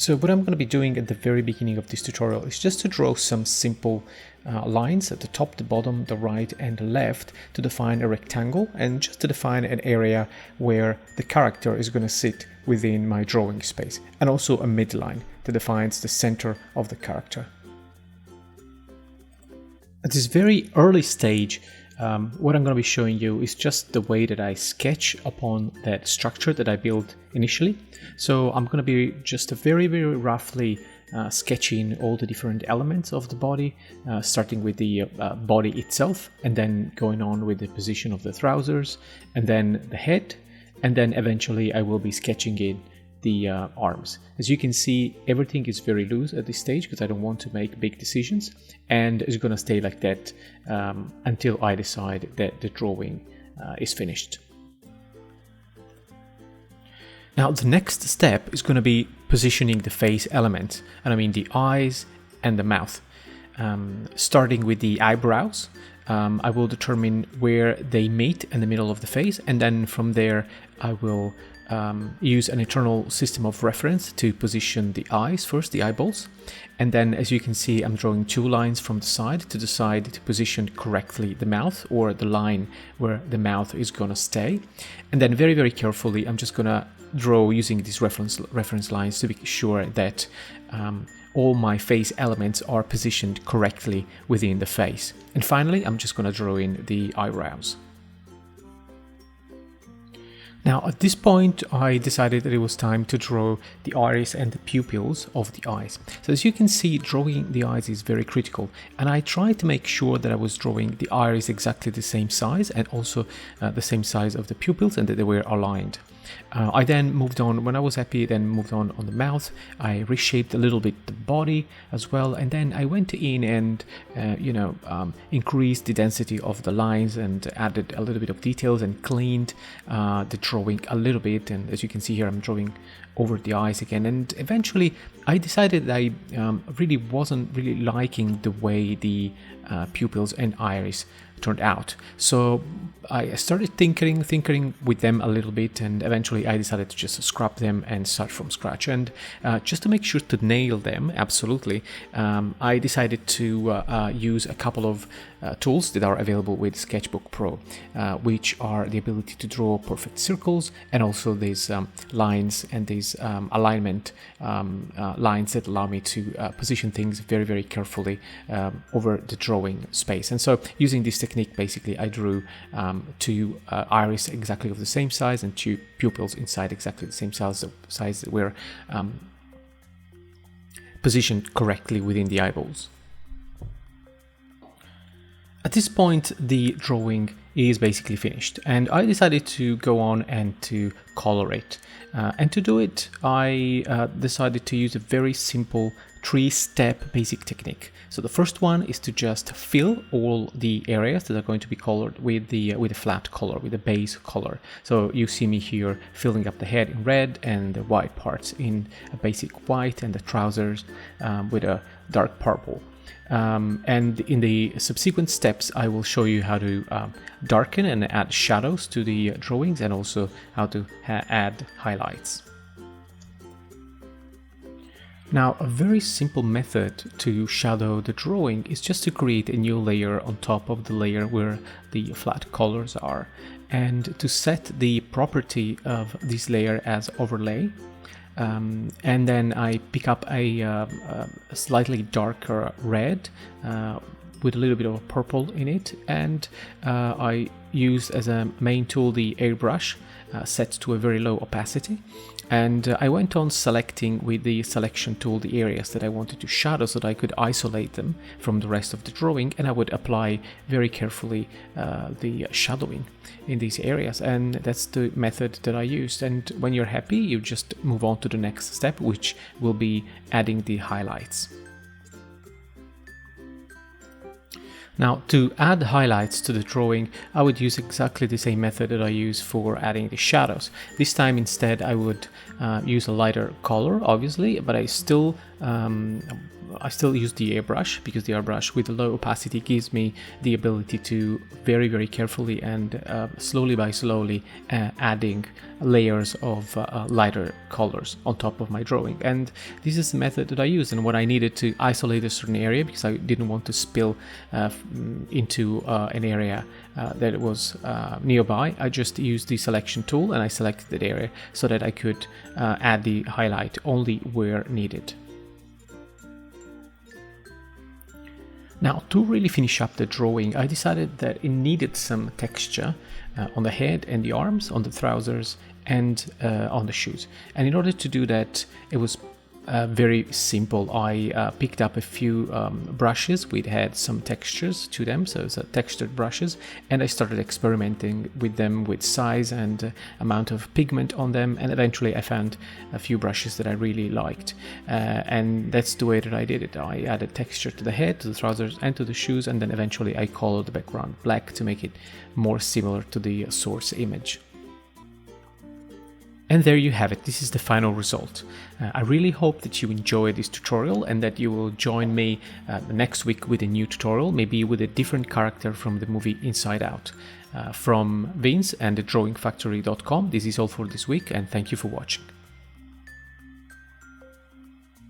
So what I'm going to be doing at the very beginning of this tutorial is just to draw some simple lines at the top, the bottom, the right and the left to define a rectangle, and just to define an area where the character is going to sit within my drawing space, and also a midline that defines the center of the character. At this very early stage, what I'm going to be showing you is just the way that I sketch upon that structure that I built initially. So I'm going to be just very roughly sketching all the different elements of the body, starting with the body itself, and then going on with the position of the trousers, and then the head, and then eventually I will be sketching in the arms. As you can see, everything is very loose at this stage because I don't want to make big decisions, and it's going to stay like that until I decide that the drawing is finished. Now the next step is going to be positioning the face elements, and I mean the eyes and the mouth. Starting with the eyebrows, I will determine where they meet in the middle of the face, and then from there I will use an internal system of reference to position the eyes first, the eyeballs, and then as you can see I'm drawing two lines from the side to decide to position correctly the mouth, or the line where the mouth is gonna stay, and then very carefully I'm just gonna draw using these reference lines to be sure that all my face elements are positioned correctly within the face. And finally I'm just gonna draw in the eyebrows. Now at this point I decided that it was time to draw the iris and the pupils of the eyes. So as you can see, drawing the eyes is very critical, and I tried to make sure that I was drawing the iris exactly the same size, and also the same size of the pupils, and that they were aligned. I then moved on, when I was happy, then moved on the mouth. I reshaped a little bit the body as well, and then I went in and increased the density of the lines and added a little bit of details and cleaned the drawing a little bit. And as you can see here, I'm drawing over the eyes again, and eventually I decided that I really wasn't liking the way the pupils and iris turned out. So I started tinkering with them a little bit, and eventually I decided to just scrap them and start from scratch. And just to make sure to nail them absolutely, I decided to use a couple of tools that are available with SketchBook Pro, which are the ability to draw perfect circles, and also these lines and these alignment lines that allow me to position things very carefully over the drawing space. And so using this technique, basically I drew two iris exactly of the same size and two pupils inside exactly the same size that were positioned correctly within the eyeballs. At this point the drawing is basically finished, and I decided to go on and to color it. And to do it I decided to use a very simple three-step basic technique. So the first one is to just fill all the areas that are going to be colored with a flat color, with a base color. So you see me here filling up the head in red, and the white parts in a basic white, and the trousers with a dark purple. And in the subsequent steps I will show you how to darken and add shadows to the drawings, and also how to add highlights. Now, a very simple method to shadow the drawing is just to create a new layer on top of the layer where the flat colors are, and to set the property of this layer as overlay. And then I pick up a slightly darker red with a little bit of purple in it, and I use as a main tool the airbrush set to a very low opacity, and I went on selecting with the selection tool the areas that I wanted to shadow so that I could isolate them from the rest of the drawing, and I would apply very carefully the shadowing in these areas. And that's the method that I used. And when you're happy, you just move on to the next step, which will be adding the highlights. Now, to add highlights to the drawing, I would use exactly the same method that I use for adding the shadows. This time instead I would use a lighter color, obviously, but I still I still use the airbrush, because the airbrush with a low opacity gives me the ability to very carefully and slowly by slowly adding layers of lighter colors on top of my drawing. And this is the method that I use. And when I needed to isolate a certain area, because I didn't want to spill into an area that was nearby, I just used the selection tool and I selected that area so that I could add the highlight only where needed. Now, to really finish up the drawing, I decided that it needed some texture on the head and the arms, on the trousers and on the shoes. And in order to do that, it was very simple. I picked up a few brushes which had some textures to them, so it's textured brushes, and I started experimenting with them, with size and amount of pigment on them, and eventually I found a few brushes that I really liked, and that's the way that I did it. I added texture to the head, to the trousers and to the shoes, and then eventually I colored the background black to make it more similar to the source image. And there you have it. This is the final result. I really hope that you enjoy this tutorial and that you will join me next week with a new tutorial, maybe with a different character from the movie Inside Out. From Vince and the drawingfactory.com, this is all for this week, and thank you for watching.